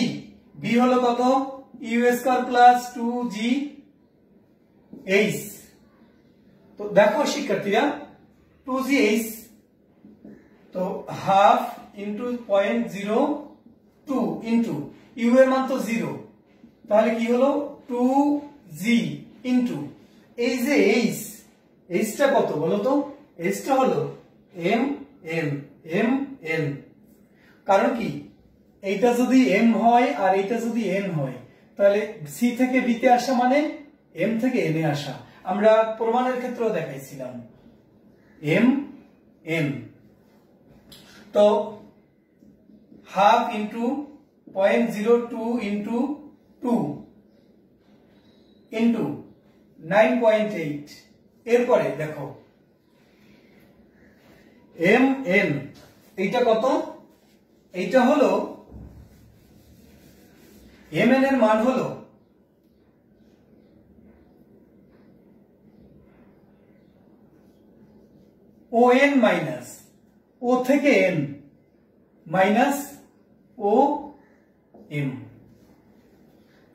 Speaker 1: ভি হলো কত you square plus 2g H. তো দেখো শিক্ষার্থীরা 2g এইচ, তো হাফ ইন্টু 0.02 ইন্টু ইউ এর মান তো 0, তাহলে কি হলো 2g ইন্টু এই যে এইচটা কত বলো তো? এইচটা হলো এম এম এম এন। কারণ কি, এইটা যদি এম হয় আর এইটা যদি এন হয়, তাহলে সি থেকে বিতে আসা মানে এম থেকে এনে আসা। আমরা প্রমাণের ক্ষেত্রেও দেখাইছিলাম এম এন। তো হাফ ইন্টু 0.02 ইন্টু 2 ইন্টু 9.8। এরপরে দেখো এম এন, এইটা কত? এইটা হলো এম এন এর মান হলো ও এন মাইনাস ও থেকে এন মাইনাস ও এম।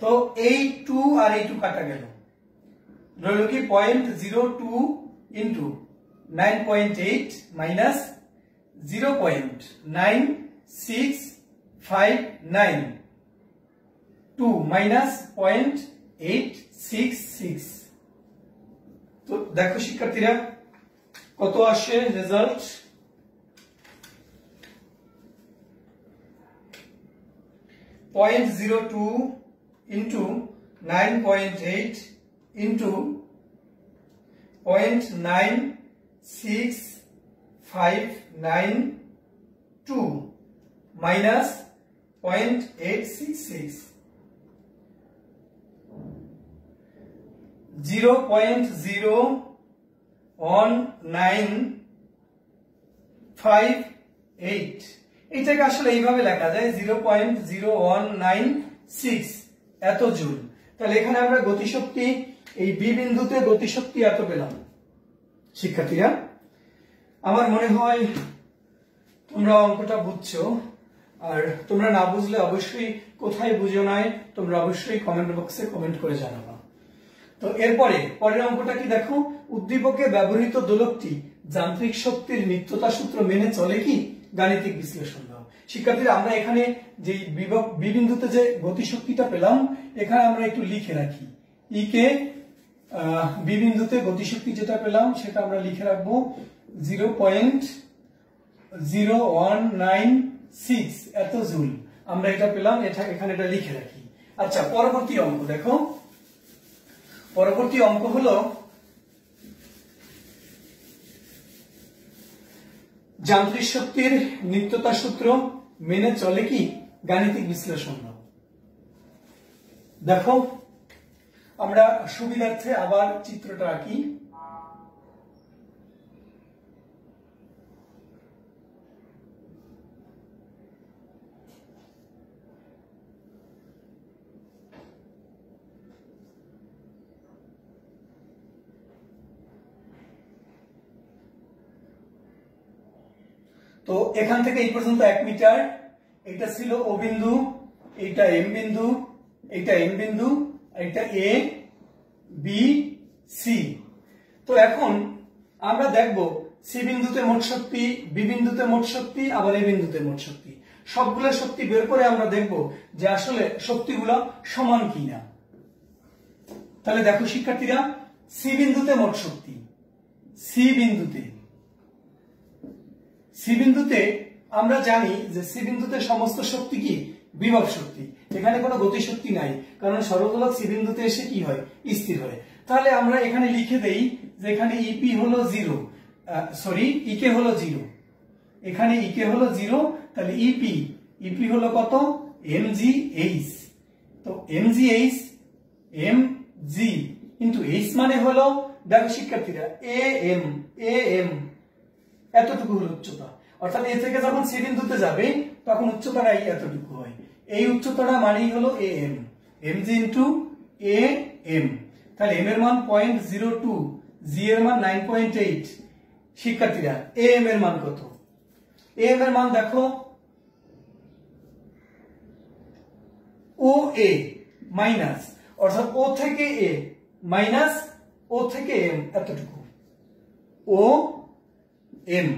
Speaker 1: তো এই 2 আর এই 2 কাটা গেল, রইল কি 0.02 ইন্টু 9.8 মাইনাস 0.9659 2 মাইনাস 0.866। তো দেখো শিক্ষার্থীরা কত আসে রেজাল্ট। .02 into 9.8 into 0.96592 minus 0.866, 0.01958। এইটাকে আসলে এইভাবে লেখা যায় 0.0196 এত জুল। তাহলে এখানে আমরা গতিশক্তি, এই বি বিন্দুতে গতিশক্তি এত পেলাম। শিক্ষার্থীরা আমার মনে হয় তোমরা অঙ্কটা বুঝছো, আর তোমরা না বুঝলে অবশ্যই কোথায় বুঝো নাই তোমরা অবশ্যই কমেন্ট বক্সে কমেন্ট করে জানাবা। তো এরপরে পরের অঙ্কটা কি দেখো, উদ্দীপকে ব্যবহৃত দোলকটি যান্ত্রিক শক্তির নিত্যতা সূত্র মেনে চলে কি? গাণিতিক বিশ্লেষণ দাও। শিক্ষার্থীরা আমরা এখানে যে বি বিন্দুতে যে গতিশক্তিটা পেলাম, এখানে আমরা একটু লিখে রাখি ই কে। বি বিন্দুতে গতিশক্তি যেটা পেলাম সেটা আমরা লিখে রাখবো 0.0196 এত জুল আমরা এটা পেলাম, এটা এখানে এটা লিখে রাখি। আচ্ছা পরবর্তী অঙ্ক দেখো, পরবর্তী অঙ্ক হলো যান্ত্রিক শক্তির নিত্যতা সূত্র মেনে চলে কি? গাণিতিক বিশ্লেষণ দাও। দেখো আমরা সুবিধার্থে আবার চিত্রটা আঁকি। তো এখান থেকে এই পর্যন্ত 1 মিটার, এটা ছিল ও বিন্দু, এইটা এম বিন্দু, এইটা এন বিন্দু, এইটা এ বি সি। তো এখন আমরা দেখব সি বিন্দুতে মোট শক্তি, বি বিন্দুতে মোট শক্তি, আবার এ বিন্দুতে মোট শক্তি, সবগুলো শক্তি বের করে আমরা দেখব যে আসলে শক্তিগুলো সমান কিনা। তাহলে দেখো শিক্ষার্থীরা, সি বিন্দুতে মোট শক্তি, সি বিন্দুতে আমরা জানি যে সি বিন্দুতে সমস্ত শক্তি কি? বিভব শক্তি। এখানে কোনো গতি শক্তি নাই, কারণ সরলদোলক সি বিন্দুতে এসে কি হয়? স্থির হয়। তাহলে আমরা এখানে লিখে দেই যে এখানে ইপি হলো 0, সরি ইকে হলো 0, এখানে ইকে হলো 0। তাহলে ইপি হলো কত? mgh। তো mgh mg কিন্তু h মানে হলো, দেখো শিক্ষার্থীরা am এতটুকু হলো উচ্চতা, অর্থাৎ এ থেকে যখন সি বিন্দুতে যাবে তখন উচ্চতাটা এতটুকু হয়। এই উচ্চতাটা মানেই হলো am, mg ইন্টু am। তাহলে m এর মান 0.02, g এর মান 9.8। শিক্ষার্থীরা am এর মান কত? am এর মান দেখো ও এ মাইনাস, অর্থাৎ ও থেকে এ মাইনাস ও থেকে এম এতটুকু, ও এম।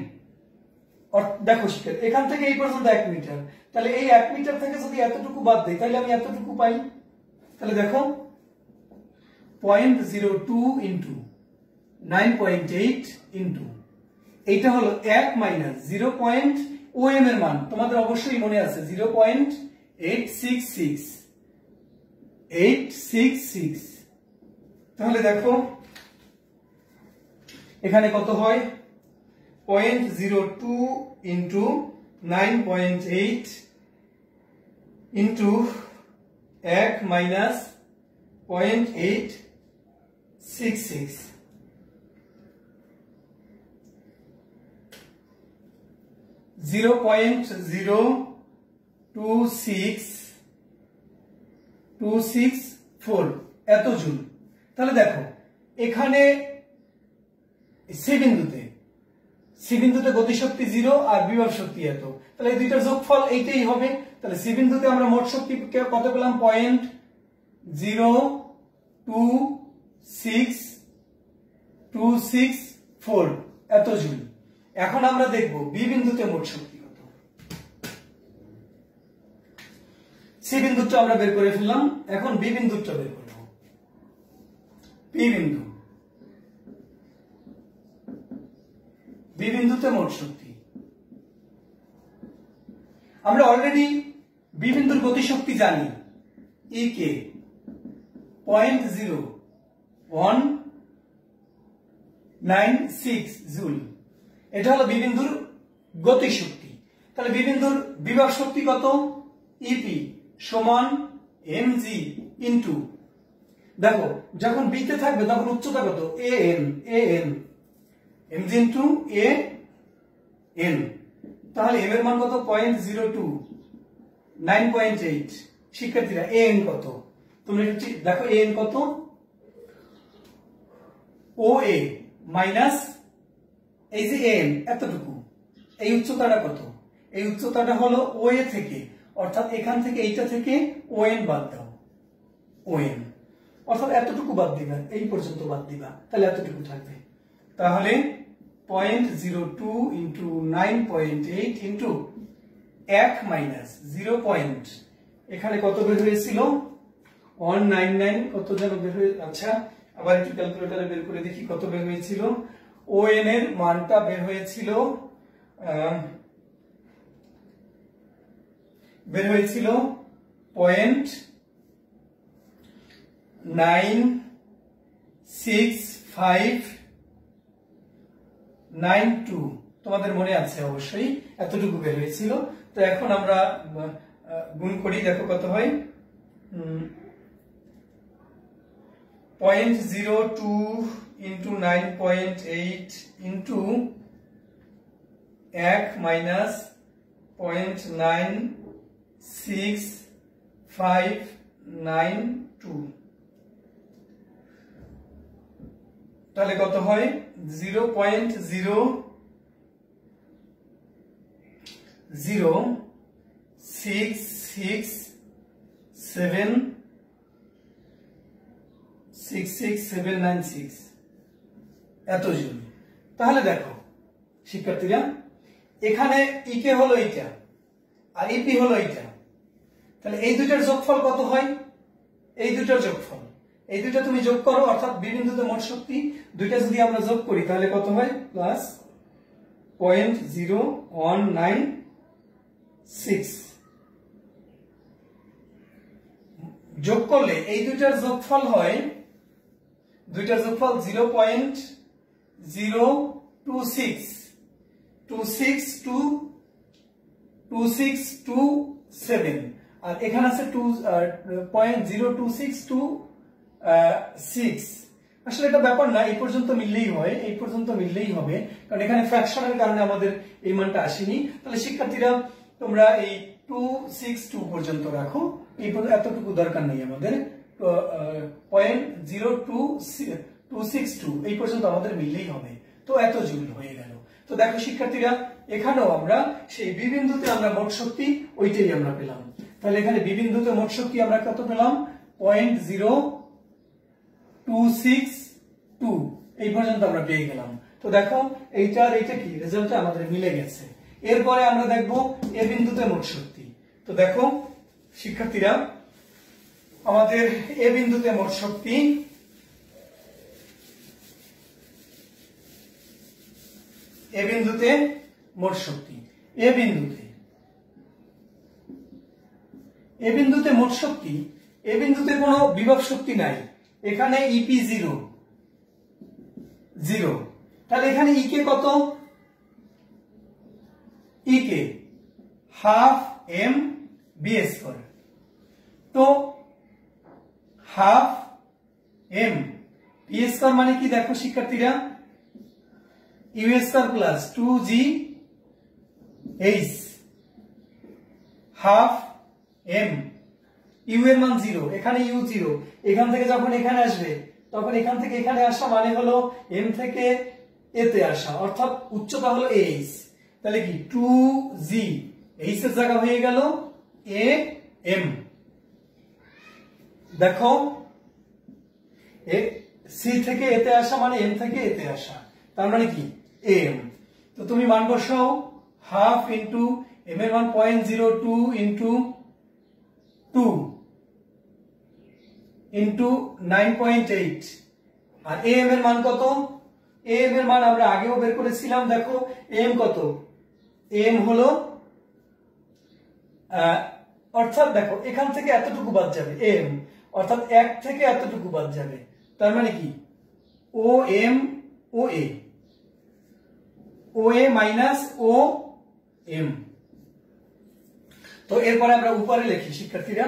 Speaker 1: দেখো শিক্ষার্থী এখান থেকে এই পর্যন্ত 1 মিটার, তাহলে এই 1 মিটার থেকে যদি এতটুকু বাদ দেই তাহলে আমি এতটুকু পাই। তাহলে দেখো 0.02 ইন্টু 9.8 ইন্টু এইটা হলো 1 মাইনাস 0.OM এর মান তোমাদের অবশ্যই মনে আছে 0.866 তাহলে দেখো এখানে কত হয় 0.02 ইন্টু 9.8 ইন্টু 1 মাইনাস 0.866 0.02624 এত জুল। তাহলে দেখো এখানে সি বিন্দুতে গতিশক্তি 0 আর বিভব শক্তি এত, তাহলে এই দুইটার যোগফল এইটাই হবে। তাহলে সি বিন্দুতে আমরা মোট শক্তি কত পেলাম 0.02624 এত জুল। এখন আমরা দেখব বি বিন্দুতে মোট শক্তি কত। সি বিন্দুটা আমরা বের করে ফেললাম, এখন বি বিন্দুটা বের করব। বি বিন্দুতে মোট শক্তি আমরা অলরেডি বি বিন্দুর গতিশক্তি জানি ই কে 0.0196 জুল। এটা হলো বি বিন্দুর গতিশক্তি। তাহলে বি বিন্দুর বিভব শক্তি কত ইপি সমান এমজি ইনটু, দেখো যখন বিতে থাকবে তখন উচ্চতা কত AN MG into A N. তাহলে এম এর মান কত 0.02 9.8। শিক্ষার্থীরা এ এন কত তোমরা দেখো, এ এন কত ও এ মাইনাস এই যে এন এতটুকু, এই উচ্চতাটা কত, এই উচ্চতাটা হলো ও এ থেকে, অর্থাৎ এখান থেকে এইটা থেকে ও এন বাদ দাও, ও এন অর্থাৎ এতটুকু বাদ দিবা, এই পর্যন্ত বাদ দিবা, তাহলে এতটুকু থাকবে। তাহলে 0.02 ইন্টু 9.8 ইন্টু 1 মাইনাস 0. এখানে কত বের হয়েছিল 199 কত যেন বের হয়ে, আচ্ছা আবার একটু ক্যালকুলেটরে বের করে দেখি কত বের হয়েছিল। ও এন এর মানটা বের হয়েছিল 0.96592, তোমাদের মনে আছে অবশ্যই এতটুকু বের হয়েছিল। তো এখন আমরা গুণ করি, দেখো কত হয় 0.02 ইন্টু 9.8 ইন্টু 1 মাইনাস 0.96592, তাহলে কত হয় 0.0666796 এত জুল। তাহলে দেখো শিক্ষার্থীরা এখানে ইকে হলো এইটা আর ইপি হলো এইটা, তাহলে এই দুইটার যোগফল কত হয়, এই দুইটার যোগফল, এই দুইটা তুমি যোগ করো, অর্থাৎ বি বিন্দুতে মোট শক্তি দুইটা যদি আমরা যোগ করি তাহলে কত হয় প্লাস 0.0196, যোগ করলে এই দুইটার যোগফল হয়, দুইটার যোগফল 0.02627 আর এখানে আছে 0.02626। আসলে এটা ব্যাপার না, এই পর্যন্ত মিললেই হয়, এই পর্যন্ত মিললেই হবে, কারণ এখানে ফ্র্যাকশনের কারণে আমাদের এই মানটা আসেনি। তাহলে শিক্ষার্থীরা তোমরা এই 262 পর্যন্ত রাখো, এই এতটুকু দরকার নেই আমাদের, 0.02262 এই পর্যন্ত আমাদের মিললেই হবে। তো এত জুল হয়ে গেল। তো দেখো শিক্ষার্থীরা এখানেও আমরা সেই বি বিন্দুতে আমরা মোট শক্তি ওইটাই আমরা পেলাম। তাহলে এখানে বি বিন্দুতে মোট শক্তি আমরা কত পেলাম 0.0262 এই পর্যন্ত আমরা পেয়ে গেলাম। তো দেখো এইটা আর এইটা কি রেজাল্টটা আমাদের মিলে গেছে। এরপরে আমরা দেখব এ বিন্দুতে মোট শক্তি। তো দেখো শিক্ষার্থীরা আমাদের এ বিন্দুতে মোট শক্তি এ বিন্দুতে মোট শক্তি, এ বিন্দুতে মোট শক্তি, এ বিন্দুতে কোনো বিভব শক্তি নাই, এখানে ইপি 0 0, তাহলে এখানে ইকে কত, EK half M B square, তো হাফ এম বি স্কয়ার মানে কি দেখো শিক্ষার্থীরা, U square plus 2g H half M, U এর মান 0, এখানে ইউ 0, এখান থেকে যখন এখানে আসবে তখন এখান থেকে এখানে আসা মানে হলো এম থেকে এতে আসা, অর্থাৎ উচ্চতা হলো এইচ, তাহলে কি 2g এইচ এর জায়গা হয়ে গেল এ এম। দেখো সি থেকে এতে আসা মানে এম থেকে এতে আসা, তার মানে কি এম। তো তুমি মান বসাও, হাফ ইন্টু এম এর মান 0.02 ইন্টু 2 ইন্টু 9.8, আর এম এর মান কত, এম এর মান আমরা আগেও বের করেছিলাম, দেখো এম কত, এম হলো অর্থাৎ দেখো এখান থেকে এতটুকু বাদ যাবে এম, অর্থাৎ 1 থেকে এতটুকু বাদ যাবে, তার মানে কি ও এম ও এ মাইনাস ও এম। তো এরপরে আমরা উপরে লিখি শিক্ষার্থীরা,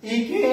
Speaker 1: ই কে